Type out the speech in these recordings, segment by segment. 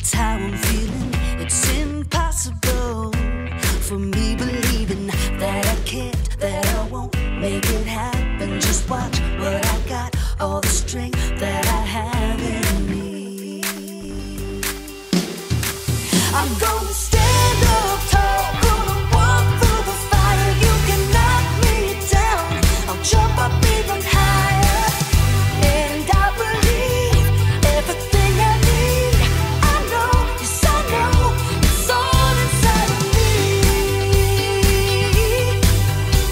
That's how I'm feeling. It's impossible for me believing that I can't, that I won't make it happen. Just watch what I got, all the strength that I have in me. I'm gonna stand up tall, gonna walk through the fire. You can knock me down, I'll jump up even higher. And I believe everything I need. I know, yes I know, it's all inside of me.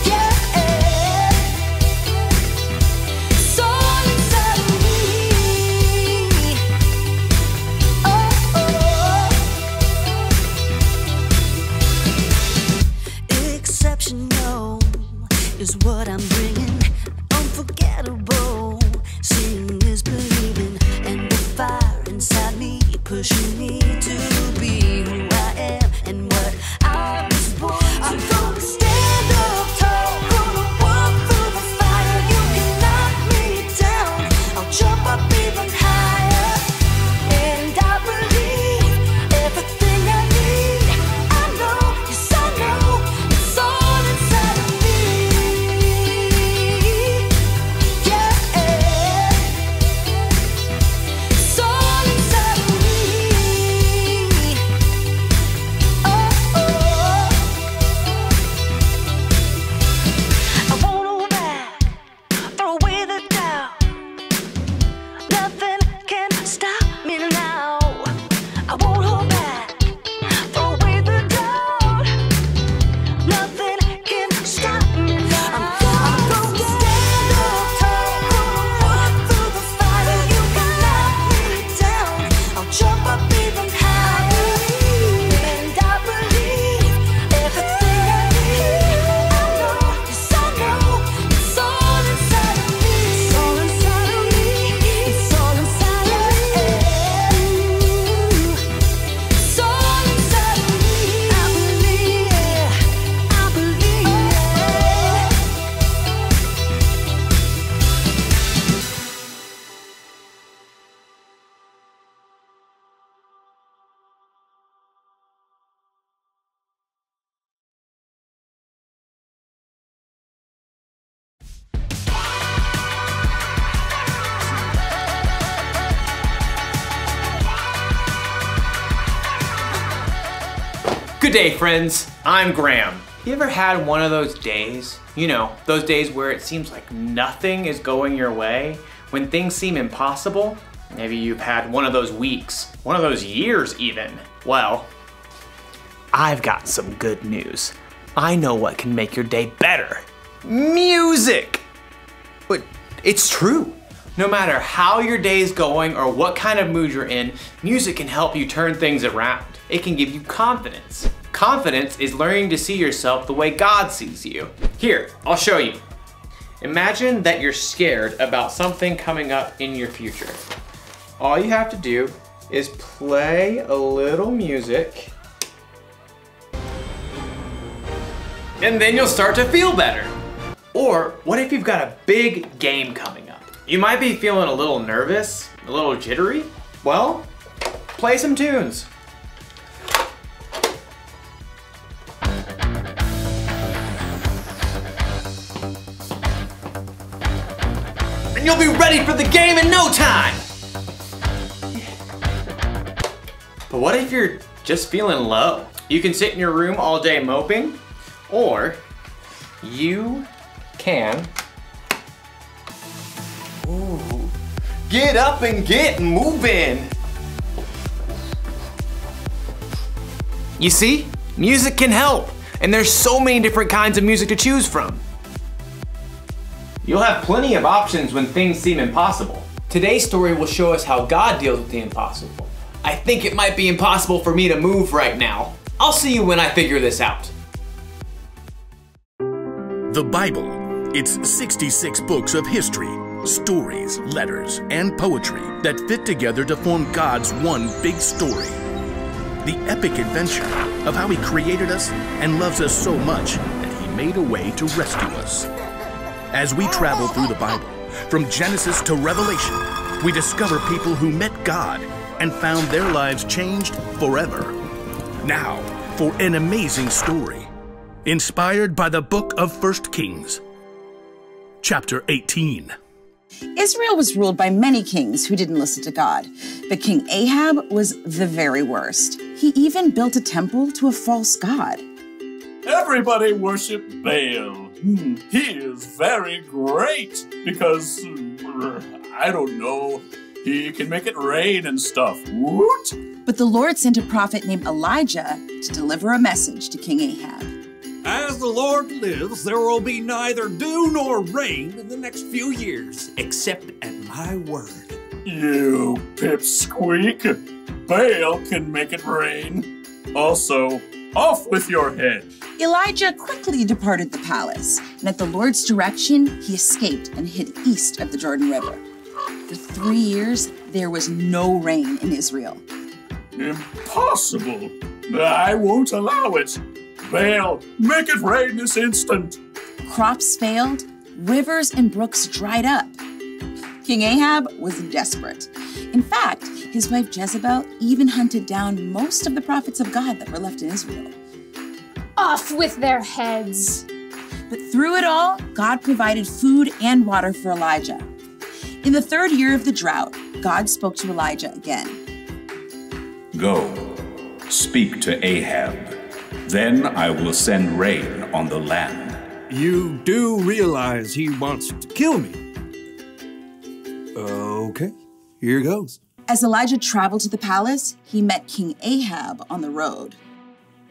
Yeah, it's all inside of me. Oh, exceptional is what I'm bringing. Unforgettable, seeing is believing, and the fire inside me pushing me to be who I am and what I was born to. I'm gonna stand up tall, gonna walk through the fire. You can knock me down, I'll jump up even higher. And I believe everything I need. I know, yes I know, it's all inside of me. Yeah, it's all inside of me. Oh, I won't hold back, throw away the doubt. Nothing can stop me now. I won't hold back, throw away the doubt. Nothing can stop me now. I'm gonna stand up tall, gonna walk through the fire. You can knock me down, I'll jump up even higher. And I believe everything I need. I know, yes I know, it's all inside of me. It's all inside of me. It's all inside of me. It's all inside of me. I believe it. I believe it. Good day, friends. I'm Graham. You ever had one of those days? You know, those days where it seems like nothing is going your way, when things seem impossible? Maybe you've had one of those weeks, one of those years even. Well, I've got some good news. I know what can make your day better. Music! But it's true. No matter how your day's going or what kind of mood you're in, music can help you turn things around. It can give you confidence. Confidence is learning to see yourself the way God sees you. Here, I'll show you. Imagine that you're scared about something coming up in your future. All you have to do is play a little music, and then you'll start to feel better. Or what if you've got a big game coming up? You might be feeling a little nervous, a little jittery. Well, play some tunes. And you'll be ready for the game in no time. But what if you're just feeling low? You can sit in your room all day moping, or you can get up and get moving. You see, music can help, and there's so many different kinds of music to choose from. You'll have plenty of options when things seem impossible. Today's story will show us how God deals with the impossible. I think it might be impossible for me to move right now. I'll see you when I figure this out. The Bible. It's 66 books of history, stories, letters, and poetry that fit together to form God's one big story. The epic adventure of how He created us and loves us so much that He made a way to rescue us. As we travel through the Bible, from Genesis to Revelation, we discover people who met God, and found their lives changed forever. Now, for an amazing story, inspired by the book of 1 Kings, chapter 18. Israel was ruled by many kings who didn't listen to God, but King Ahab was the very worst. He even built a temple to a false god. Everybody worship Baal. He is very great because, I don't know, he can make it rain and stuff. Woot! But the Lord sent a prophet named Elijah to deliver a message to King Ahab. As the Lord lives, there will be neither dew nor rain in the next few years, except at my word. You pipsqueak. Baal can make it rain. Also, off with your head. Elijah quickly departed the palace, and at the Lord's direction, he escaped and hid east of the Jordan River. For 3 years, there was no rain in Israel. Impossible. I won't allow it. Baal, make it rain this instant. Crops failed, rivers and brooks dried up. King Ahab was desperate. In fact, his wife Jezebel even hunted down most of the prophets of God that were left in Israel. Off with their heads. But through it all, God provided food and water for Elijah. In the 3rd year of the drought, God spoke to Elijah again. Go, speak to Ahab. Then I will send rain on the land. You do realize he wants to kill me. Okay, here goes. As Elijah traveled to the palace, he met King Ahab on the road.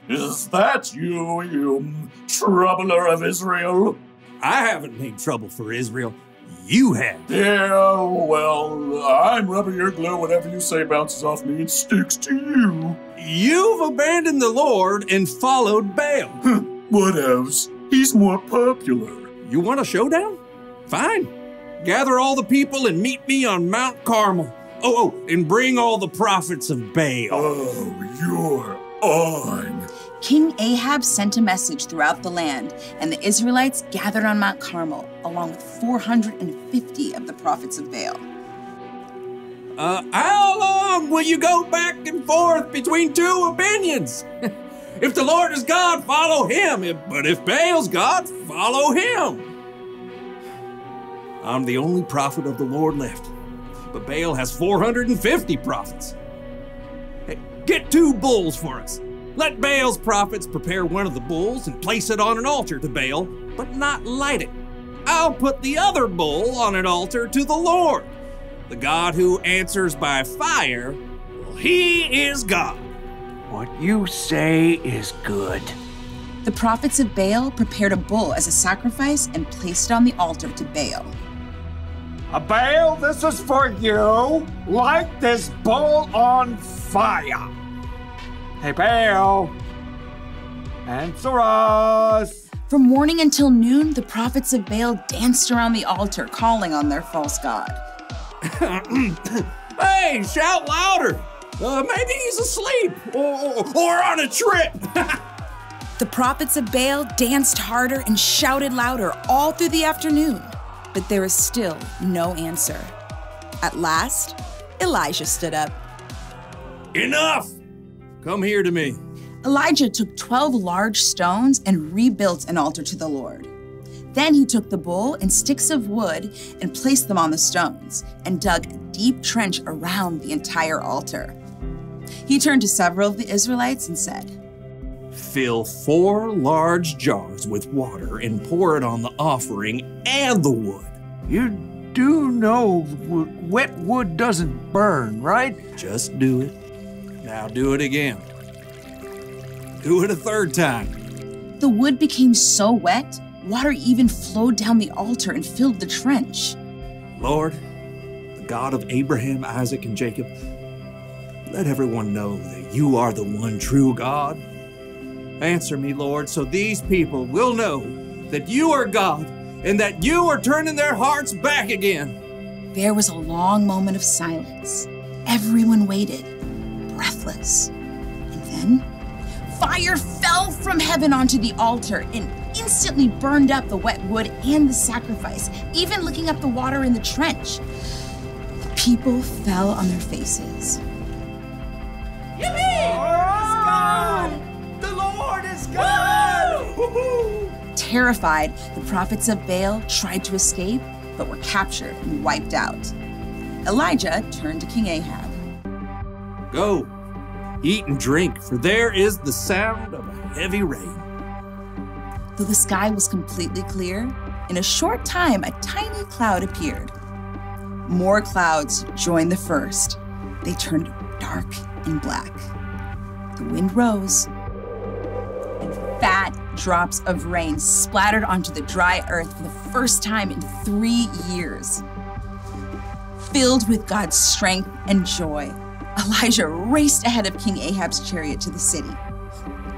Is that you, you troubler of Israel? I haven't made trouble for Israel. You have. Yeah, well, I'm rubber, you're glue. Whatever you say bounces off me and sticks to you. You've abandoned the Lord and followed Baal. What else? He's more popular. You want a showdown? Fine. Gather all the people and meet me on Mount Carmel. Oh, and bring all the prophets of Baal. Oh, you're on. King Ahab sent a message throughout the land, and the Israelites gathered on Mount Carmel, along with 450 of the prophets of Baal. How long will you go back and forth between two opinions? If the Lord is God, follow him. But if Baal's God, follow him. I'm the only prophet of the Lord left, but Baal has 450 prophets. Hey, get 2 bulls for us. Let Baal's prophets prepare one of the bulls and place it on an altar to Baal, but not light it. I'll put the other bull on an altar to the Lord. The God who answers by fire, well, he is God. What you say is good. The prophets of Baal prepared a bull as a sacrifice and placed it on the altar to Baal. Baal, this is for you. Light this bull on fire. Hey, Baal, answer us. From morning until noon, the prophets of Baal danced around the altar, calling on their false god. Hey, shout louder. Maybe he's asleep or on a trip. The prophets of Baal danced harder and shouted louder all through the afternoon, but there was still no answer. At last, Elijah stood up. Enough! Come here to me. Elijah took 12 large stones and rebuilt an altar to the Lord. Then he took the bull and sticks of wood and placed them on the stones and dug a deep trench around the entire altar. He turned to several of the Israelites and said, Fill 4 large jars with water and pour it on the offering and the wood. You do know wet wood doesn't burn, right? Just do it. Now do it again. Do it a 3rd time. The wood became so wet, water even flowed down the altar and filled the trench. Lord, the God of Abraham, Isaac, and Jacob, let everyone know that you are the one true God. Answer me, Lord, so these people will know that you are God and that you are turning their hearts back again. There was a long moment of silence. Everyone waited, breathless. And then, fire fell from heaven onto the altar and instantly burned up the wet wood and the sacrifice, even licking up the water in the trench. The people fell on their faces. Terrified, the prophets of Baal tried to escape, but were captured and wiped out. Elijah turned to King Ahab. Go, eat and drink, for there is the sound of a heavy rain. Though the sky was completely clear, in a short time a tiny cloud appeared. More clouds joined the first. They turned dark and black. The wind rose, and fat drops of rain splattered onto the dry earth for the first time in 3 years. Filled with God's strength and joy, Elijah raced ahead of King Ahab's chariot to the city.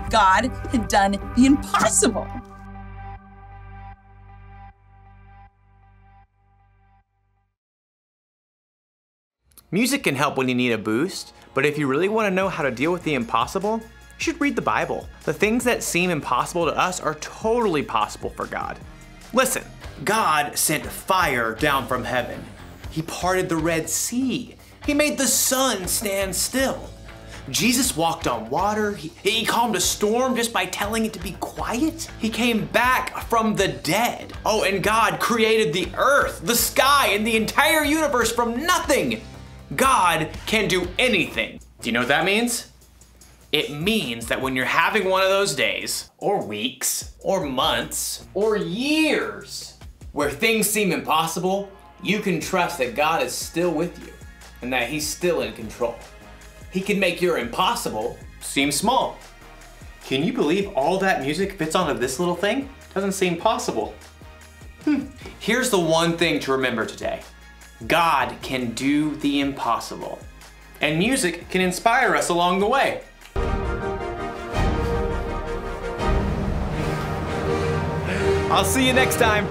God had done the impossible. Music can help when you need a boost, but if you really want to know how to deal with the impossible, you should read the Bible. The things that seem impossible to us are totally possible for God. Listen, God sent fire down from heaven. He parted the Red Sea. He made the sun stand still. Jesus walked on water. He calmed a storm just by telling it to be quiet. He came back from the dead. Oh, and God created the earth, the sky, and the entire universe from nothing. God can do anything. Do you know what that means? It means that when you're having one of those days, or weeks, or months, or years, where things seem impossible, you can trust that God is still with you and that He's still in control. He can make your impossible seem small. Can you believe all that music fits onto this little thing? Doesn't seem possible. Here's the one thing to remember today. God can do the impossible, and music can inspire us along the way. I'll see you next time.